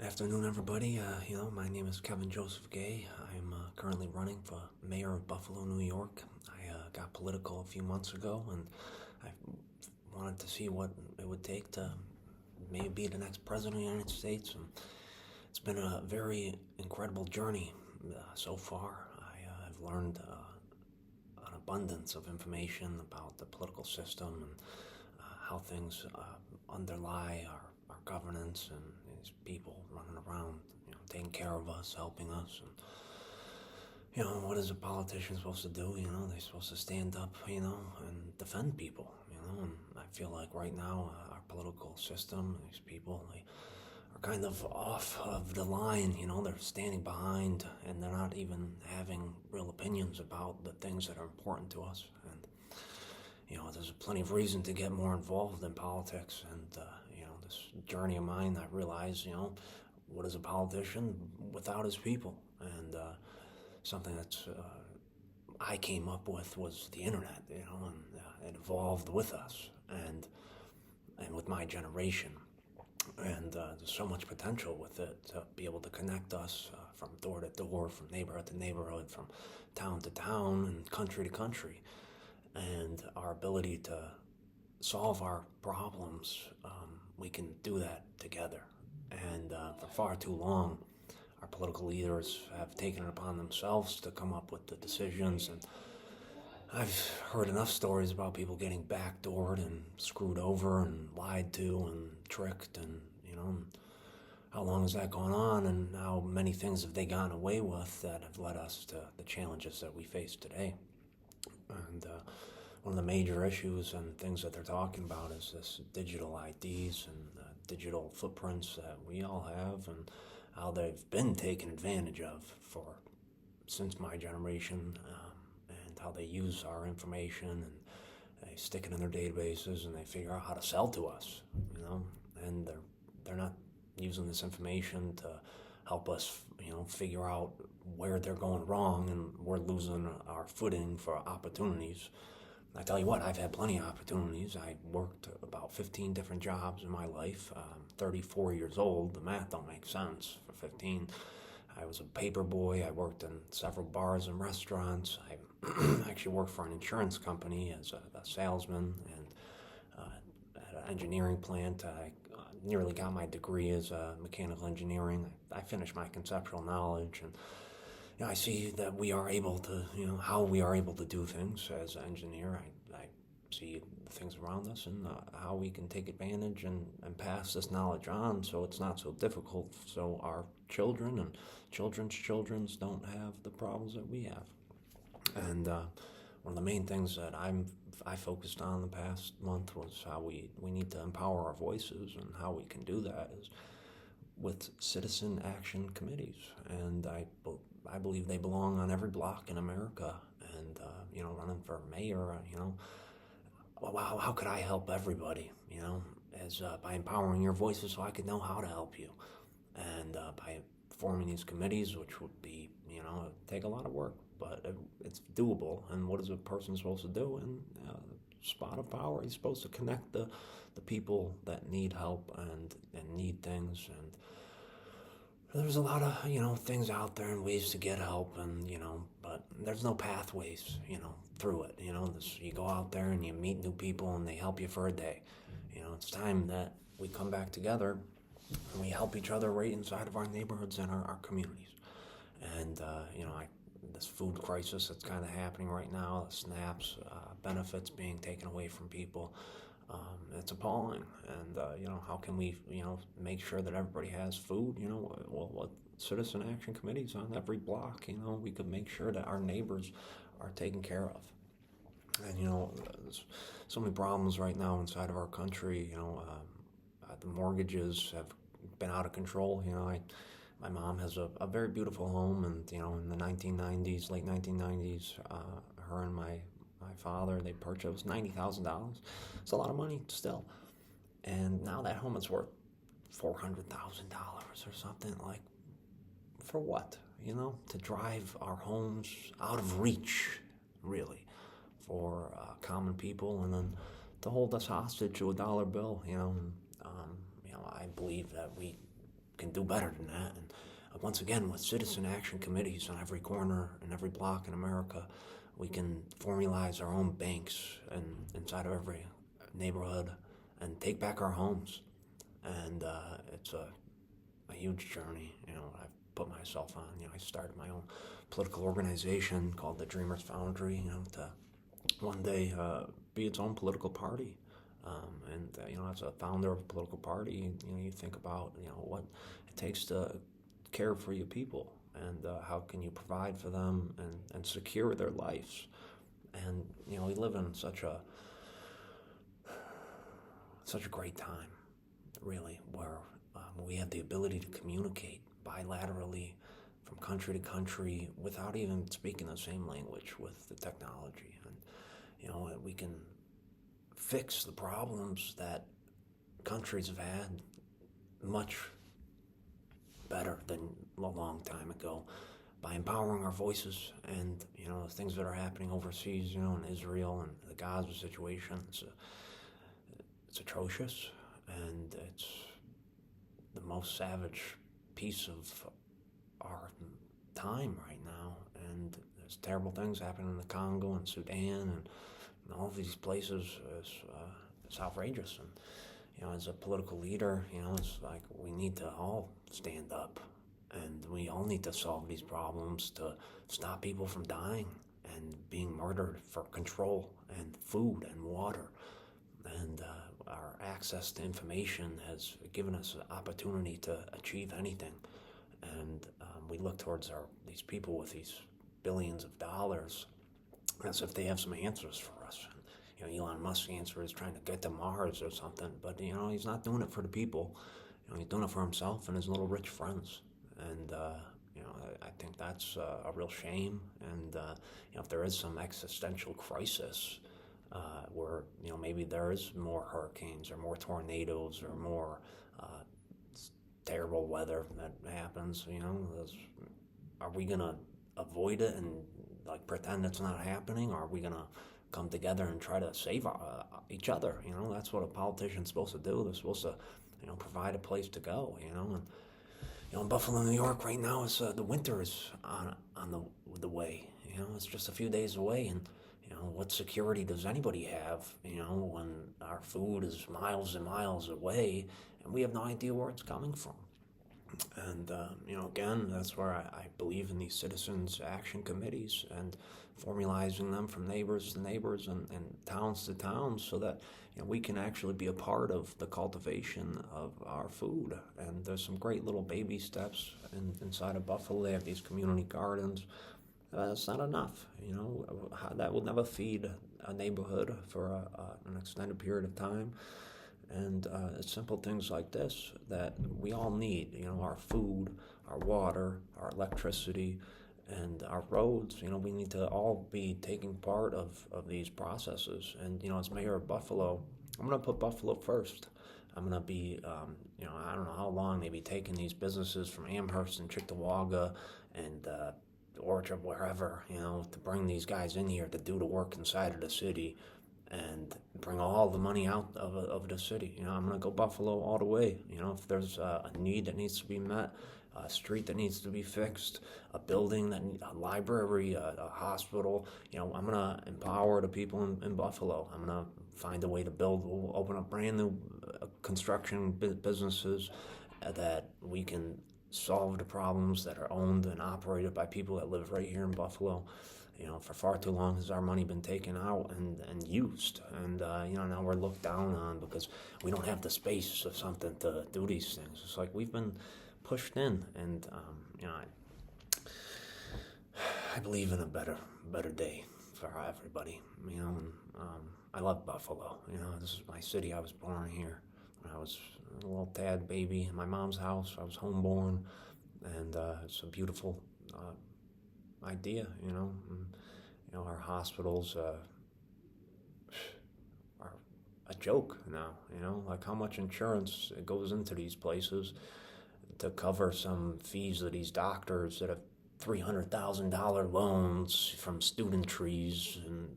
Afternoon, everybody. My name is Kevin Joseph Gay. I'm currently running for mayor of Buffalo, New York. I got political a few months ago, and I wanted to see what it would take to maybe be the next president of the United States. And it's been a very incredible journey so far. I've learned an abundance of information about the political system and how things underlie our governance and these people running around, taking care of us, helping us. And, what is a politician supposed to do? They're supposed to stand up, and defend people, and I feel like right now our political system, these people, they are kind of off of the line, they're standing behind and they're not even having real opinions about the things that are important to us. And there's plenty of reason to get more involved in politics. And, this journey of mine, I realized, what is a politician without his people? And something that's I came up with was the internet, and it evolved with us and with my generation. And there's so much potential with it to be able to connect us from door to door, from neighborhood to neighborhood, from town to town, and country to country. And our ability to solve our problems, we can do that together. And for far too long, our political leaders have taken it upon themselves to come up with the decisions. And I've heard enough stories about people getting backdoored and screwed over and lied to and tricked, and how long has that gone on, and how many things have they gone away with that have led us to the challenges that we face today. And one of the major issues and things that they're talking about is this digital IDs and digital footprints that we all have, and how they've been taken advantage of since my generation, and how they use our information and they stick it in their databases and they figure out how to sell to us, and they're not using this information to help us, figure out where they're going wrong, and we're losing our footing for opportunities. I tell you what, I've had plenty of opportunities. I worked about 15 different jobs in my life. 34 years old. The math don't make sense for 15. I was a paper boy. I worked in several bars and restaurants. I actually worked for an insurance company as a salesman, and at an engineering plant. I nearly got my degree as mechanical engineering. I finished my conceptual knowledge, and I see that we are able to, how we are able to do things as an engineer. I see the things around us and how we can take advantage and pass this knowledge on so it's not so difficult, so our children and children's children's don't have the problems that we have. And one of the main things that I focused on the past month was how we need to empower our voices, and how we can do that is with citizen action committees. And I believe they belong on every block in America. And running for mayor, well, how could I help everybody? As by empowering your voices, so I could know how to help you, and by forming these committees, which would be take a lot of work, but it's doable. And what is a person supposed to do? In spot of power, he's supposed to connect the people that need help and need things. And there's a lot of things out there and ways to get help, and but there's no pathways through it. You go out there and you meet new people and they help you for a day. It's time that we come back together and we help each other right inside of our neighborhoods and our communities. And this food crisis that's kind of happening right now, the SNAPs benefits being taken away from people. It's appalling. And how can we make sure that everybody has food? What citizen action committees on every block, we could make sure that our neighbors are taken care of. And there's so many problems right now inside of our country. The mortgages have been out of control. My mom has a very beautiful home, and in the 1990s, late 1990s, her and my father, they purchased $90,000. It's a lot of money still. And now that home is worth $400,000 or something. Like, for what? To drive our homes out of reach, really, for common people, and then to hold us hostage to a dollar bill. I believe that we can do better than that. And once again, with citizen action committees on every corner and every block in America, we can formalize our own banks and inside of every neighborhood and take back our homes. And it's a huge journey. I've put myself on. I started my own political organization called the Dreamers Foundry, to one day be its own political party. As a founder of a political party, you think about, what it takes to care for your people, and how can you provide for them and secure their lives. And, we live in such a great time, really, where we have the ability to communicate bilaterally from country to country without even speaking the same language with the technology. And, we can fix the problems that countries have had much better than a long time ago by empowering our voices. And, the things that are happening overseas, in Israel and the Gaza situation, it's atrocious, and it's the most savage piece of our time right now. And there's terrible things happening in the Congo and Sudan and all of these places. It's outrageous. And as a political leader, it's like we need to all stand up, and we all need to solve these problems to stop people from dying and being murdered for control and food and water. And our access to information has given us an opportunity to achieve anything. And we look towards these people with these billions of dollars as if they have some answers for us. Elon Musk's answer is trying to get to Mars or something, but he's not doing it for the people. He's doing it for himself and his little rich friends. And I think that's a real shame. And if there is some existential crisis where maybe there is more hurricanes or more tornadoes or more terrible weather that happens, are we gonna avoid it and pretend it's not happening, or are we gonna come together and try to save each other? That's what a politician's supposed to do. They're supposed to provide a place to go. And in Buffalo, New York right now, it's the winter is on the way. It's just a few days away, and what security does anybody have, when our food is miles and miles away and we have no idea where it's coming from? And, again, that's where I believe in these citizens' action committees and formalizing them from neighbors to neighbors and towns to towns, so that we can actually be a part of the cultivation of our food. And there's some great little baby steps inside of Buffalo. They have these community gardens. It's not enough. That will never feed a neighborhood for an extended period of time. And it's simple things like this that we all need. Our food, our water, our electricity, and our roads. We need to all be taking part of these processes. And as mayor of Buffalo, I'm going to put Buffalo first. I'm going to be, I don't know how long, maybe taking these businesses from Amherst and Cheektowaga and Orchard, wherever, to bring these guys in here to do the work inside of the city and bring all the money out of the city. I'm going to go Buffalo all the way. If there's a need that needs to be met, a street that needs to be fixed, a building, a library, a hospital, I'm going to empower the people in Buffalo. I'm going to find a way to open up brand new construction businesses that we can solve the problems that are owned and operated by people that live right here in Buffalo. For far too long has our money been taken out and used. And, now we're looked down on because we don't have the space or something to do these things. It's like we've been pushed in. And, I believe in a better day for everybody. I love Buffalo. This is my city. I was born here. When I was a little tad baby in my mom's house. I was homeborn, and it's a beautiful idea, And, our hospitals are a joke now, like how much insurance goes into these places to cover some fees of these doctors that have $300,000 loans from student trees and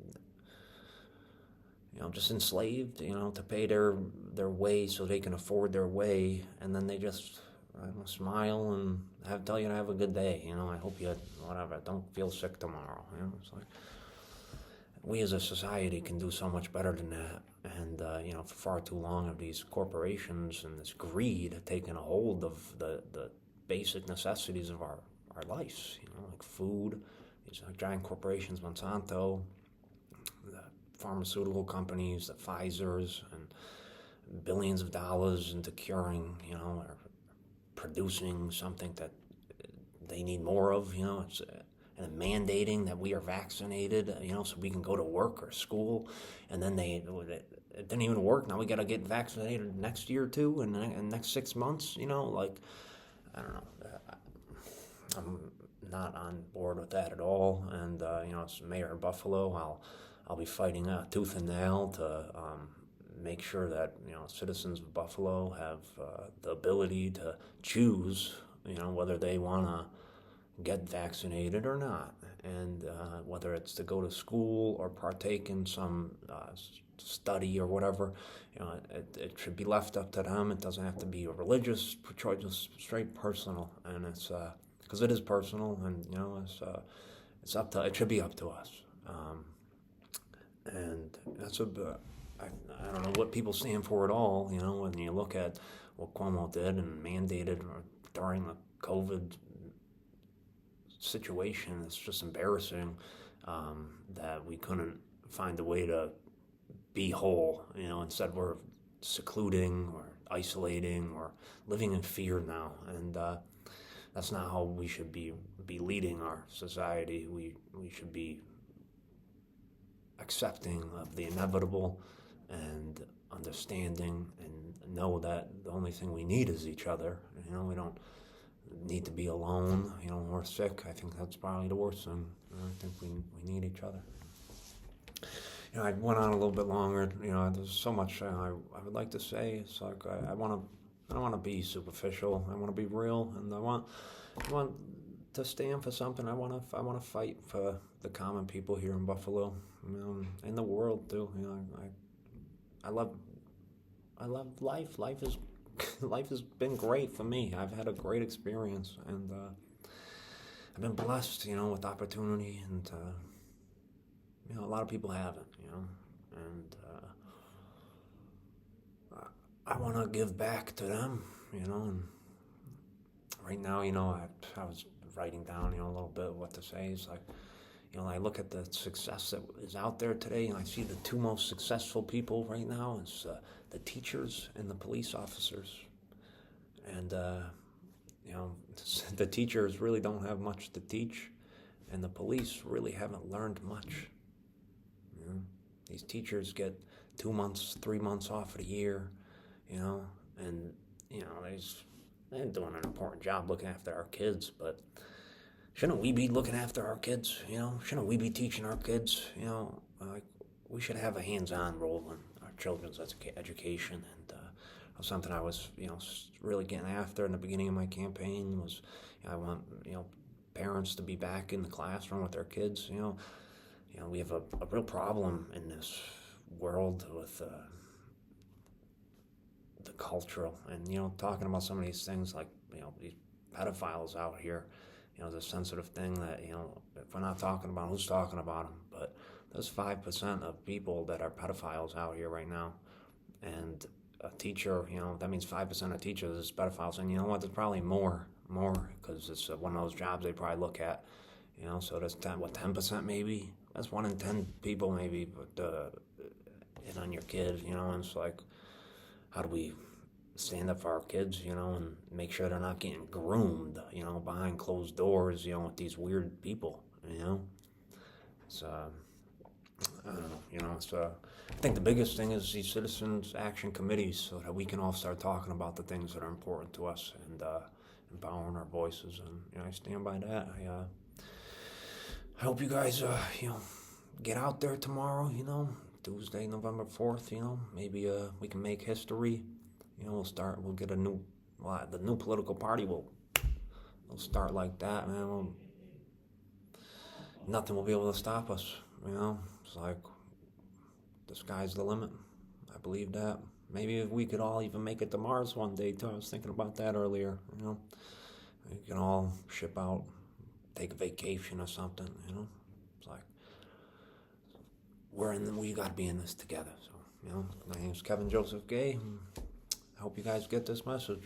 just enslaved, to pay their way so they can afford their way, and then they just smile and tell you to have a good day. I hope you whatever. Don't feel sick tomorrow. It's like we as a society can do so much better than that. And for far too long have these corporations and this greed taken a hold of the basic necessities of our lives. Like food. These giant corporations, Monsanto, the pharmaceutical companies, the Pfizer's, and billions of dollars into curing, or producing something that they need more of, and mandating that we are vaccinated, so we can go to work or school, and then it didn't even work. Now we got to get vaccinated next year too, and the next 6 months, like, I don't know. I'm not on board with that at all, and as mayor of Buffalo, I'll be fighting tooth and nail to make sure that citizens of Buffalo have the ability to choose whether they want to get vaccinated or not, and whether it's to go to school or partake in some study or whatever. It should be left up to them. It doesn't have to be a religious choice, just straight personal, and it's because it is personal, and it's up to it should be up to us, and that's I don't know what people stand for at all. When you look at what Cuomo did and mandated during the COVID situation, it's just embarrassing that we couldn't find a way to be whole. Instead we're secluding or isolating or living in fear now, and that's not how we should be leading our society. We should be accepting of the inevitable and understanding and know that the only thing we need is each other. We don't need to be alone. When we're sick, I think that's probably the worst thing. I think we need each other. I went on a little bit longer. There's so much I would like to say. It's like I don't want to be superficial. I want to be real, and I want to stand for something. I want to fight for the common people here in Buffalo, in the world too. I love life. Life has been great for me. I've had a great experience, and I've been blessed, with opportunity, and a lot of people haven't, and I want to give back to them, and right now, I was writing down, a little bit of what to say. It's like, I look at the success that is out there today, and I see the two most successful people right now is the teachers and the police officers. And, the teachers really don't have much to teach, and the police really haven't learned much. These teachers get 2 months, 3 months off of the year, and, they're doing an important job looking after our kids, but shouldn't we be looking after our kids? Shouldn't we be teaching our kids? Like we should have a hands-on role in our children's education, and something I was, really getting after in the beginning of my campaign was, I want, parents to be back in the classroom with their kids. We have a real problem in this world with the cultural, and talking about some of these things like these pedophiles out here. The sensitive thing that if we're not talking about who's talking about them, but there's 5% of people that are pedophiles out here right now, and a teacher, that means 5% of teachers is pedophiles, and you know what? There's probably more because it's one of those jobs they probably look at, So there's 10% maybe. That's 1 in 10 people maybe, but hit on your kid, and it's like, how do we stand up for our kids, and make sure they're not getting groomed, behind closed doors, with these weird people, So, I don't know, so I think the biggest thing is these citizens action committees so that we can all start talking about the things that are important to us and empowering our voices, and I stand by that. I hope you guys, get out there tomorrow, Tuesday, November 4th, maybe we can make history. We'll get the new political party will start like that, man. Nothing will be able to stop us, It's like the sky's the limit. I believe that, maybe if we could all even make it to Mars one day too. I was thinking about that earlier. We can all ship out, take a vacation or something. It's like we got to be in this together. So my name's Kevin Joseph Gay. I hope you guys get this message.